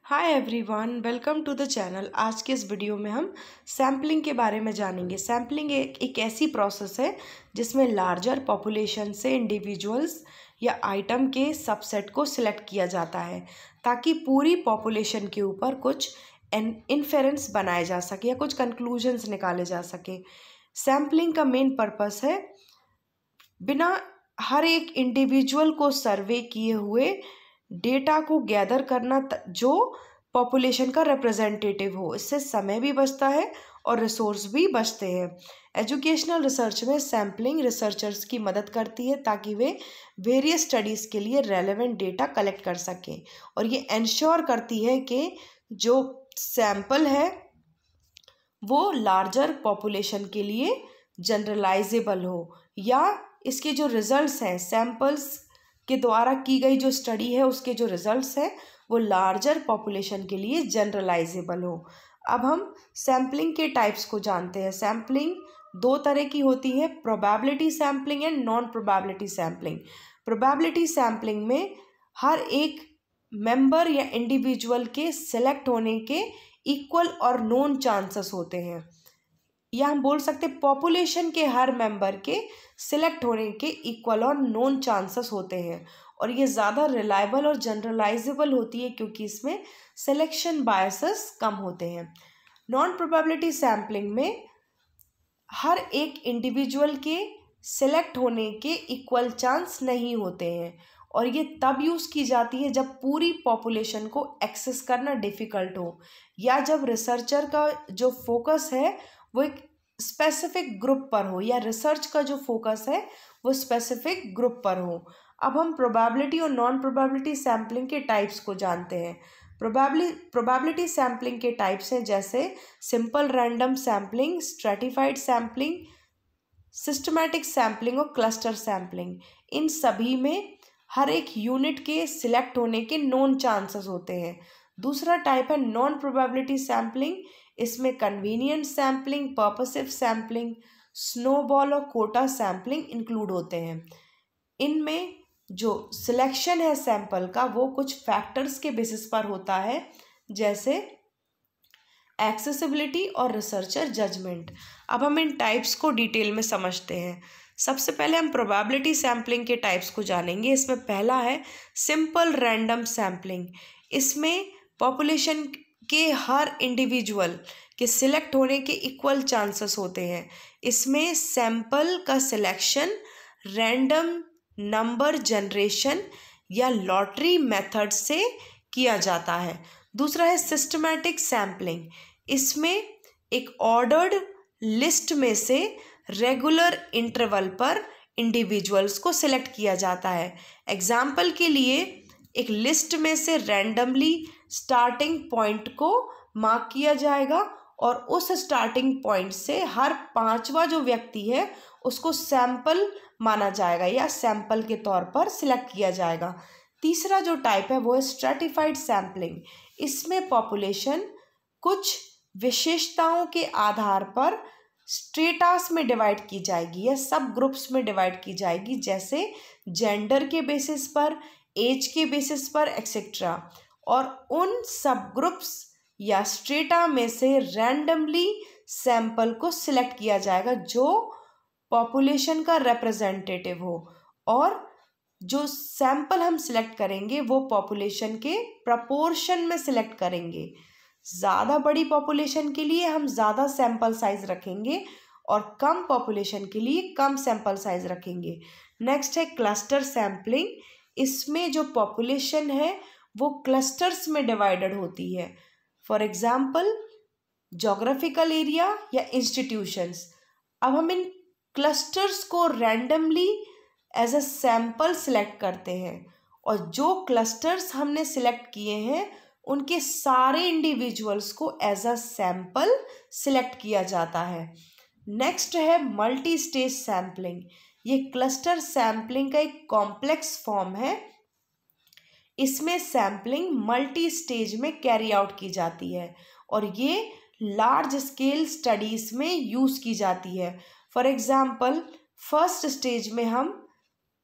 Hi everyone, welcome to the channel. आज के इस वीडियो में हम सैम्पलिंग के बारे में जानेंगे। सैम्पलिंग एक ऐसी प्रोसेस है जिसमें लार्जर पॉपुलेशन से इंडिविजुअल्स या आइटम के सबसेट को सिलेक्ट किया जाता है ताकि पूरी पॉपुलेशन के ऊपर कुछ इन्फेरेंस बनाए जा सके या कुछ कंक्लूजन्स निकाले जा सके। सैम्पलिंग का मेन पर्पस है बिना हर एक इंडिविजुअल को सर्वे किए हुए डेटा को गैदर करना जो पॉपुलेशन का रिप्रेजेंटेटिव हो। इससे समय भी बचता है और रिसोर्स भी बचते हैं। एजुकेशनल रिसर्च में सैम्पलिंग रिसर्चर्स की मदद करती है ताकि वे वेरियस स्टडीज़ के लिए रेलेवेंट डेटा कलेक्ट कर सकें, और ये इंश्योर करती है कि जो सैम्पल है वो लार्जर पॉपुलेशन के लिए जनरलाइजेबल हो, या इसके जो रिजल्ट्स हैं सैम्पल्स के द्वारा की गई जो स्टडी है उसके जो रिजल्ट्स हैं वो लार्जर पॉपुलेशन के लिए जनरलाइजेबल हो। अब हम सैम्पलिंग के टाइप्स को जानते हैं। सैम्पलिंग दो तरह की होती है, probability sampling and non probability sampling. Probability sampling में हर एक मेंबर या इंडिविजुअल के सिलेक्ट होने के इक्वल और नोन चांसेस होते हैं, या हम बोल सकते हैं पॉपुलेशन के हर मेंबर के सिलेक्ट होने के इक्वल और नोन चांसेस होते हैं, और ये ज़्यादा रिलायबल और जनरलाइजेबल होती है क्योंकि इसमें सिलेक्शन बायसेस कम होते हैं। नॉन प्रोबेबिलिटी सैम्पलिंग में हर एक इंडिविजुअल के सिलेक्ट होने के इक्वल चांस नहीं होते हैं, और ये तब यूज़ की जाती है जब पूरी पॉपुलेशन को एक्सेस करना डिफ़िकल्ट हो, या जब रिसर्चर का जो फोकस है वो एक स्पेसिफिक ग्रुप पर हो, या रिसर्च का जो फोकस है वो स्पेसिफिक ग्रुप पर हो। अब हम प्रोबेबिलिटी और नॉन प्रोबेबिलिटी सैम्पलिंग के टाइप्स को जानते हैं। प्रोबेबिलिटी सैम्पलिंग के टाइप्स हैं जैसे simple random sampling, stratified sampling, systematic sampling और क्लस्टर सैम्पलिंग। इन सभी में हर एक यूनिट के सिलेक्ट होने के नोन चांसेस होते हैं। दूसरा टाइप है नॉन प्रोबेबिलिटी सैम्पलिंग। इसमें convenient sampling, purposive sampling, snowball और कोटा सैम्पलिंग इंक्लूड होते हैं। इनमें जो सिलेक्शन है सैंपल का वो कुछ फैक्टर्स के बेसिस पर होता है, जैसे एक्सेसिबिलिटी और रिसर्चर जजमेंट। अब हम इन टाइप्स को डिटेल में समझते हैं। सबसे पहले हम प्रोबेबिलिटी सैम्पलिंग के टाइप्स को जानेंगे। इसमें पहला है सिंपल रैंडम सैम्पलिंग। इसमें पॉपुलेशन के हर इंडिविजुअल के सिलेक्ट होने के इक्वल चांसेस होते हैं। इसमें सैंपल का सिलेक्शन रैंडम नंबर जनरेशन या लॉटरी मेथड से किया जाता है। दूसरा है सिस्टमैटिक सैम्पलिंग। इसमें एक ऑर्डर्ड लिस्ट में से रेगुलर इंटरवल पर इंडिविजुअल्स को सिलेक्ट किया जाता है। एग्जाम्पल के लिए एक लिस्ट में से रैंडमली स्टार्टिंग पॉइंट को मार्क किया जाएगा, और उस स्टार्टिंग पॉइंट से हर पांचवा जो व्यक्ति है उसको सैंपल माना जाएगा या सैंपल के तौर पर सिलेक्ट किया जाएगा। तीसरा जो टाइप है वो है स्ट्रेटिफाइड सैम्पलिंग। इसमें पॉपुलेशन कुछ विशेषताओं के आधार पर स्ट्रेटास में डिवाइड की जाएगी या सब ग्रुप्स में डिवाइड की जाएगी, जैसे जेंडर के बेसिस पर, एज के बेसिस पर एक्सेट्रा, और उन सब ग्रुप्स या स्ट्रेटा में से रैंडमली सैंपल को सिलेक्ट किया जाएगा जो पॉपुलेशन का रिप्रेजेंटेटिव हो, और जो सैंपल हम सिलेक्ट करेंगे वो पॉपुलेशन के प्रपोर्शन में सिलेक्ट करेंगे। ज़्यादा बड़ी पॉपुलेशन के लिए हम ज़्यादा सैंपल साइज रखेंगे और कम पॉपुलेशन के लिए कम सैंपल साइज रखेंगे। नेक्स्ट है क्लस्टर सैम्पलिंग। इसमें जो पॉपुलेशन है वो क्लस्टर्स में डिवाइडेड होती है, फॉर एग्जाम्पल जोग्राफिकल एरिया या इंस्टीट्यूशंस। अब हम इन क्लस्टर्स को randomly as a sample select करते हैं, और जो क्लस्टर्स हमने सिलेक्ट किए हैं उनके सारे इंडिविजुअल्स को एज अ सैंपल सिलेक्ट किया जाता है। नेक्स्ट है मल्टी स्टेज सैम्पलिंग। ये क्लस्टर सैम्पलिंग का एक कॉम्प्लेक्स फॉर्म है। इसमें सैम्पलिंग मल्टी स्टेज में कैरी आउट की जाती है, और ये लार्ज स्केल स्टडीज़ में यूज़ की जाती है। फॉर एग्जाम्पल फर्स्ट स्टेज में हम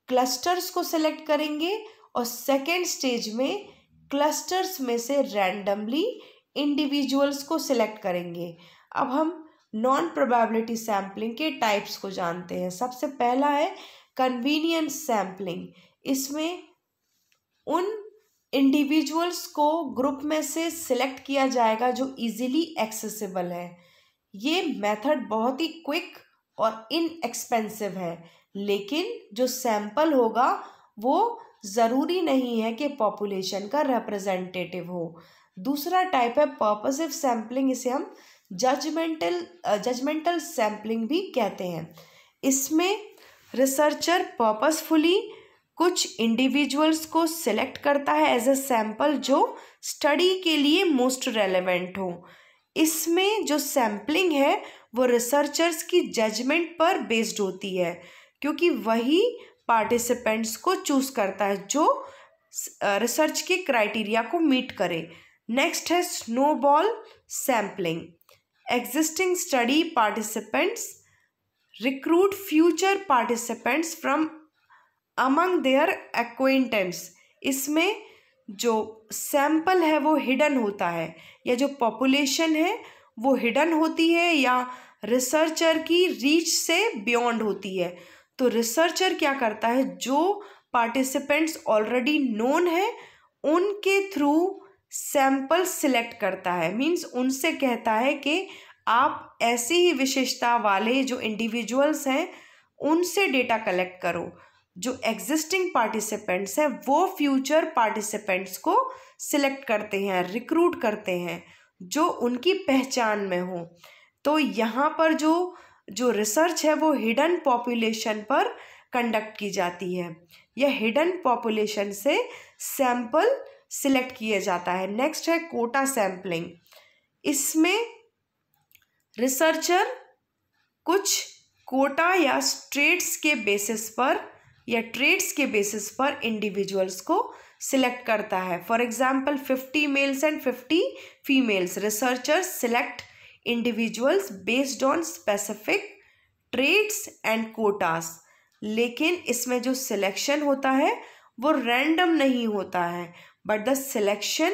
क्लस्टर्स को सिलेक्ट करेंगे और सेकेंड स्टेज में क्लस्टर्स में से रैंडमली इंडिविजुअल्स को सिलेक्ट करेंगे। अब हम नॉन प्रोबेबिलिटी सैम्पलिंग के टाइप्स को जानते हैं। सबसे पहला है कन्वीनियंस सैम्पलिंग। इसमें उन इंडिविजुअल्स को ग्रुप में से सिलेक्ट किया जाएगा जो इजीली एक्सेसिबल है। ये मेथड बहुत ही क्विक और इनएक्सपेंसिव है, लेकिन जो सैंपल होगा वो ज़रूरी नहीं है कि पॉपुलेशन का रिप्रेजेंटेटिव हो। दूसरा टाइप है पर्पसिव सैम्पलिंग। इसे हम जजमेंटल सैम्पलिंग भी कहते हैं। इसमें रिसर्चर पर्पसफुली कुछ इंडिविजुअल्स को सिलेक्ट करता है एज ए सैंपल जो स्टडी के लिए मोस्ट रेलेवेंट हो। इसमें जो सैम्पलिंग है वो रिसर्चर्स की जजमेंट पर बेस्ड होती है, क्योंकि वही पार्टिसिपेंट्स को चूज करता है जो रिसर्च के क्राइटेरिया को मीट करे। नेक्स्ट है snowball sampling. Existing study participants recruit future participants from among their acquaintance. इसमें जो सैंपल है वो हिडन होता है, या जो पॉपुलेशन है वो हिडन होती है या रिसर्चर की रीच से बियॉन्ड होती है। तो रिसर्चर क्या करता है, जो पार्टिसिपेंट्स ऑलरेडी नोन है उनके थ्रू सैंपल सिलेक्ट करता है। मीन्स उनसे कहता है कि आप ऐसी ही विशेषता वाले जो इंडिविजुअल्स हैं उनसे डेटा कलेक्ट करो। जो एग्जिस्टिंग पार्टिसिपेंट्स हैं वो फ्यूचर पार्टिसिपेंट्स को सिलेक्ट करते हैं, रिक्रूट करते हैं जो उनकी पहचान में हो। तो यहाँ पर जो रिसर्च है वो हिडन पॉपुलेशन पर कंडक्ट की जाती है। यह हिडन पॉपुलेशन से सैंपल सिलेक्ट किया जाता है। नेक्स्ट है कोटा सैम्पलिंग। इसमें रिसर्चर कुछ कोटा या ट्रेड्स के बेसिस पर इंडिविजुअल्स को सिलेक्ट करता है। For example 50 males and 50 females. Researchers select individuals based on specific traits and quotas. लेकिन इसमें जो सिलेक्शन होता है वो रैंडम नहीं होता है, but the selection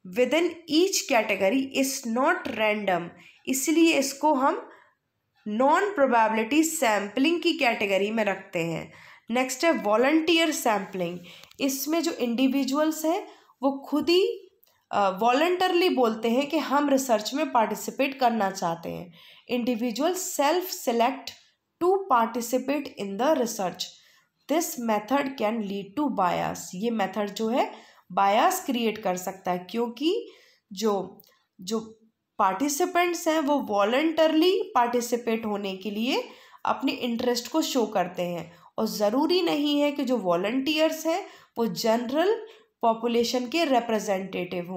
with in each category is not random. इसलिए इसको हम नॉन प्रोबेबिलिटी सैम्पलिंग की कैटेगरी में रखते हैं। नेक्स्ट है वॉलंटियर सैम्पलिंग। इसमें जो इंडिविजुअल्स हैं वो खुद ही वॉलंटरली बोलते हैं कि हम रिसर्च में पार्टिसिपेट करना चाहते हैं। Individual self select to participate in the research. This method can lead to bias. ये मेथड जो है बायस क्रिएट कर सकता है, क्योंकि जो पार्टिसिपेंट्स हैं वो वॉलंटरली पार्टिसिपेट होने के लिए अपनी इंटरेस्ट को शो करते हैं, और ज़रूरी नहीं है कि जो वॉलंटियर्स हैं वो जनरल पॉपुलेशन के रिप्रेजेंटेटिव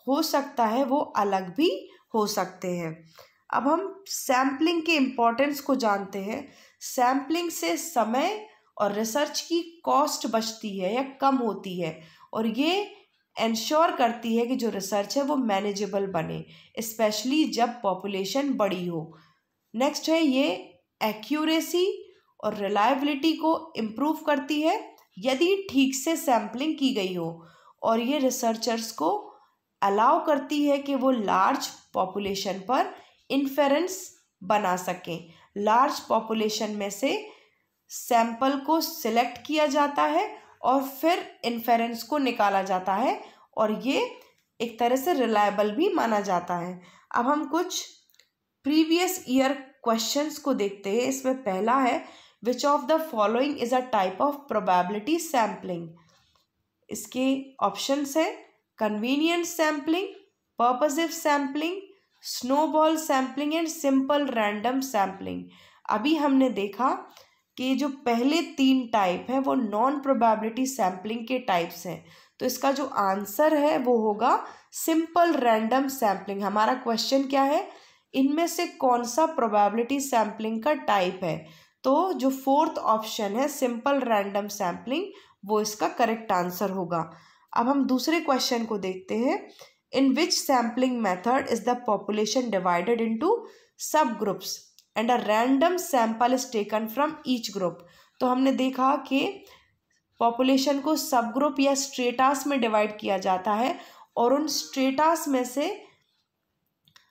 हो सकता है वो अलग भी हो सकते हैं। अब हम सैम्पलिंग के इम्पोर्टेंस को जानते हैं। सैम्पलिंग से समय और रिसर्च की कॉस्ट बचती है या कम होती है, और ये इंश्योर करती है कि जो रिसर्च है वो मैनेजेबल बने, स्पेशली जब पॉपुलेशन बड़ी हो। नेक्स्ट है ये एक्यूरेसी और रिलायबिलिटी को इम्प्रूव करती है यदि ठीक से सैम्पलिंग की गई हो, और ये रिसर्चर्स को अलाउ करती है कि वो लार्ज पॉपुलेशन पर इन्फेरेंस बना सकें। लार्ज पॉपुलेशन में से सैंपल को सिलेक्ट किया जाता है और फिर इन्फेरेंस को निकाला जाता है, और ये एक तरह से रिलायबल भी माना जाता है। अब हम कुछ प्रीवियस ईयर क्वेश्चंस को देखते हैं। इसमें पहला है which of the following is a type of probability sampling. इसके ऑप्शंस है convenience sampling, purposive sampling, snowball sampling and simple random sampling. अभी हमने देखा कि जो पहले 3 टाइप हैं वो नॉन प्रोबेबिलिटी सैम्पलिंग के टाइप्स हैं, तो इसका जो आंसर है वो होगा सिंपल रैंडम सैम्पलिंग। हमारा क्वेश्चन क्या है, इनमें से कौन सा प्रोबेबिलिटी सैम्पलिंग का टाइप है? तो जो 4th ऑप्शन है सिंपल रैंडम सैम्पलिंग वो इसका करेक्ट आंसर होगा। अब हम दूसरे क्वेश्चन को देखते हैं। In which sampling method is the population divided into subgroups and a random sample is taken from each group. तो हमने देखा कि पॉपुलेशन को सब ग्रुप या स्ट्रेटास में डिवाइड किया जाता है और उन स्ट्रेटास में से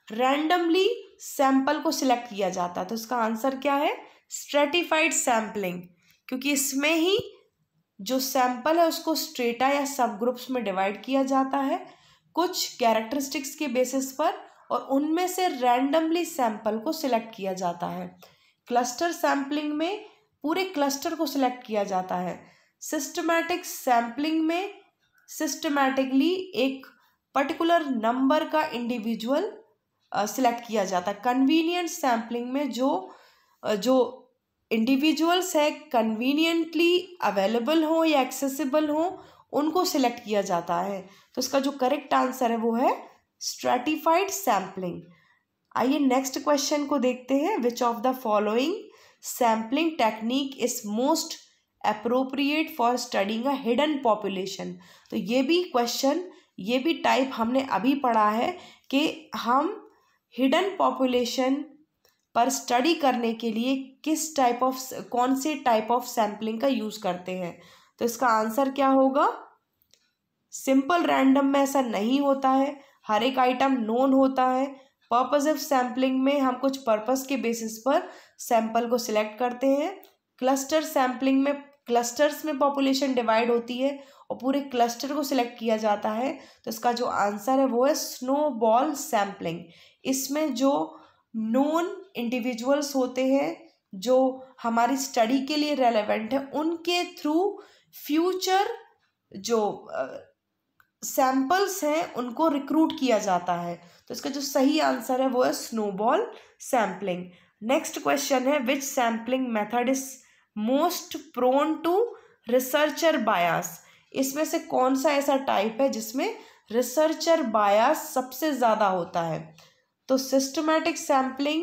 रैंडमली सैंपल को सिलेक्ट किया जाता है। तो इसका आंसर क्या है? स्ट्रेटिफाइड सैम्पलिंग, क्योंकि इसमें ही जो सैंपल है उसको स्ट्रेटा या सब ग्रुप्स में डिवाइड किया जाता है कुछ कैरेक्टरिस्टिक्स के बेसिस पर, और उनमें से रैंडमली सैंपल को सिलेक्ट किया जाता है। क्लस्टर सैम्पलिंग में पूरे क्लस्टर को सिलेक्ट किया जाता है। सिस्टमैटिक सैम्पलिंग में सिस्टमैटिकली एक पर्टिकुलर नंबर का इंडिविजुअल सिलेक्ट किया जाता है। कन्वीनियंट सैम्पलिंग में जो इंडिविजुअल्स है कन्वीनियंटली अवेलेबल हो या एक्सेसिबल हो उनको सिलेक्ट किया जाता है। तो इसका जो करेक्ट आंसर है वो है स्ट्रैटिफाइड सैम्पलिंग। आइए नेक्स्ट क्वेश्चन को देखते हैं। Which of the following sampling technique is most appropriate for studying a hidden population. तो ये भी क्वेश्चन, ये भी टाइप हमने अभी पढ़ा है कि हम हिडन पॉपुलेशन पर स्टडी करने के लिए कौन से टाइप ऑफ सैम्पलिंग का यूज़ करते हैं। तो इसका आंसर क्या होगा? सिंपल रैंडम में ऐसा नहीं होता है, हर एक आइटम नोन होता है। पर्पसिव सैम्पलिंग में हम कुछ पर्पस के बेसिस पर सैंपल को सिलेक्ट करते हैं। क्लस्टर सैम्पलिंग में क्लस्टर्स में पॉपुलेशन डिवाइड होती है और पूरे क्लस्टर को सिलेक्ट किया जाता है। तो इसका जो आंसर है वो है स्नोबॉल सैम्पलिंग। इसमें जो नोन इंडिविजुअल्स होते हैं जो हमारी स्टडी के लिए रेलेवेंट है उनके थ्रू फ्यूचर जो सैंपल्स हैं उनको रिक्रूट किया जाता है। तो इसका जो सही आंसर है वो है स्नोबॉल सैम्पलिंग। नेक्स्ट क्वेश्चन है which sampling method is most prone to researcher bias. इसमें से कौन सा ऐसा टाइप है जिसमें रिसर्चर बायस सबसे ज़्यादा होता है? तो सिस्टमैटिक सैम्पलिंग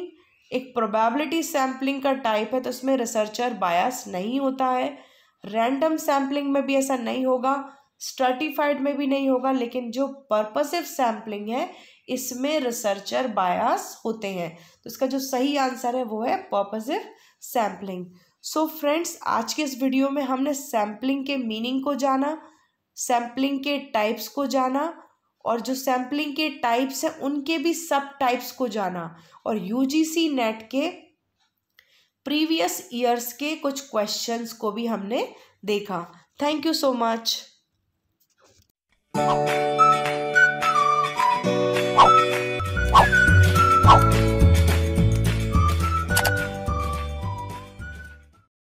एक प्रोबेबिलिटी सैम्पलिंग का टाइप है, तो इसमें रिसर्चर बायस नहीं होता है। रैंडम सैम्पलिंग में भी ऐसा नहीं होगा, स्ट्रैटिफाइड में भी नहीं होगा, लेकिन जो पर्पसिव सैम्पलिंग है इसमें रिसर्चर बायस होते हैं। तो इसका जो सही आंसर है वो है पर्पसिव सैम्पलिंग। सो फ्रेंड्स, आज के इस वीडियो में हमने सैम्पलिंग के मीनिंग को जाना, सैम्पलिंग के टाइप्स को जाना और जो सैम्पलिंग के टाइप्स हैं उनके भी सब टाइप्स को जाना, और यूजीसी नेट के प्रीवियस ईयर्स के कुछ क्वेश्चंस को भी हमने देखा। Thank you so much.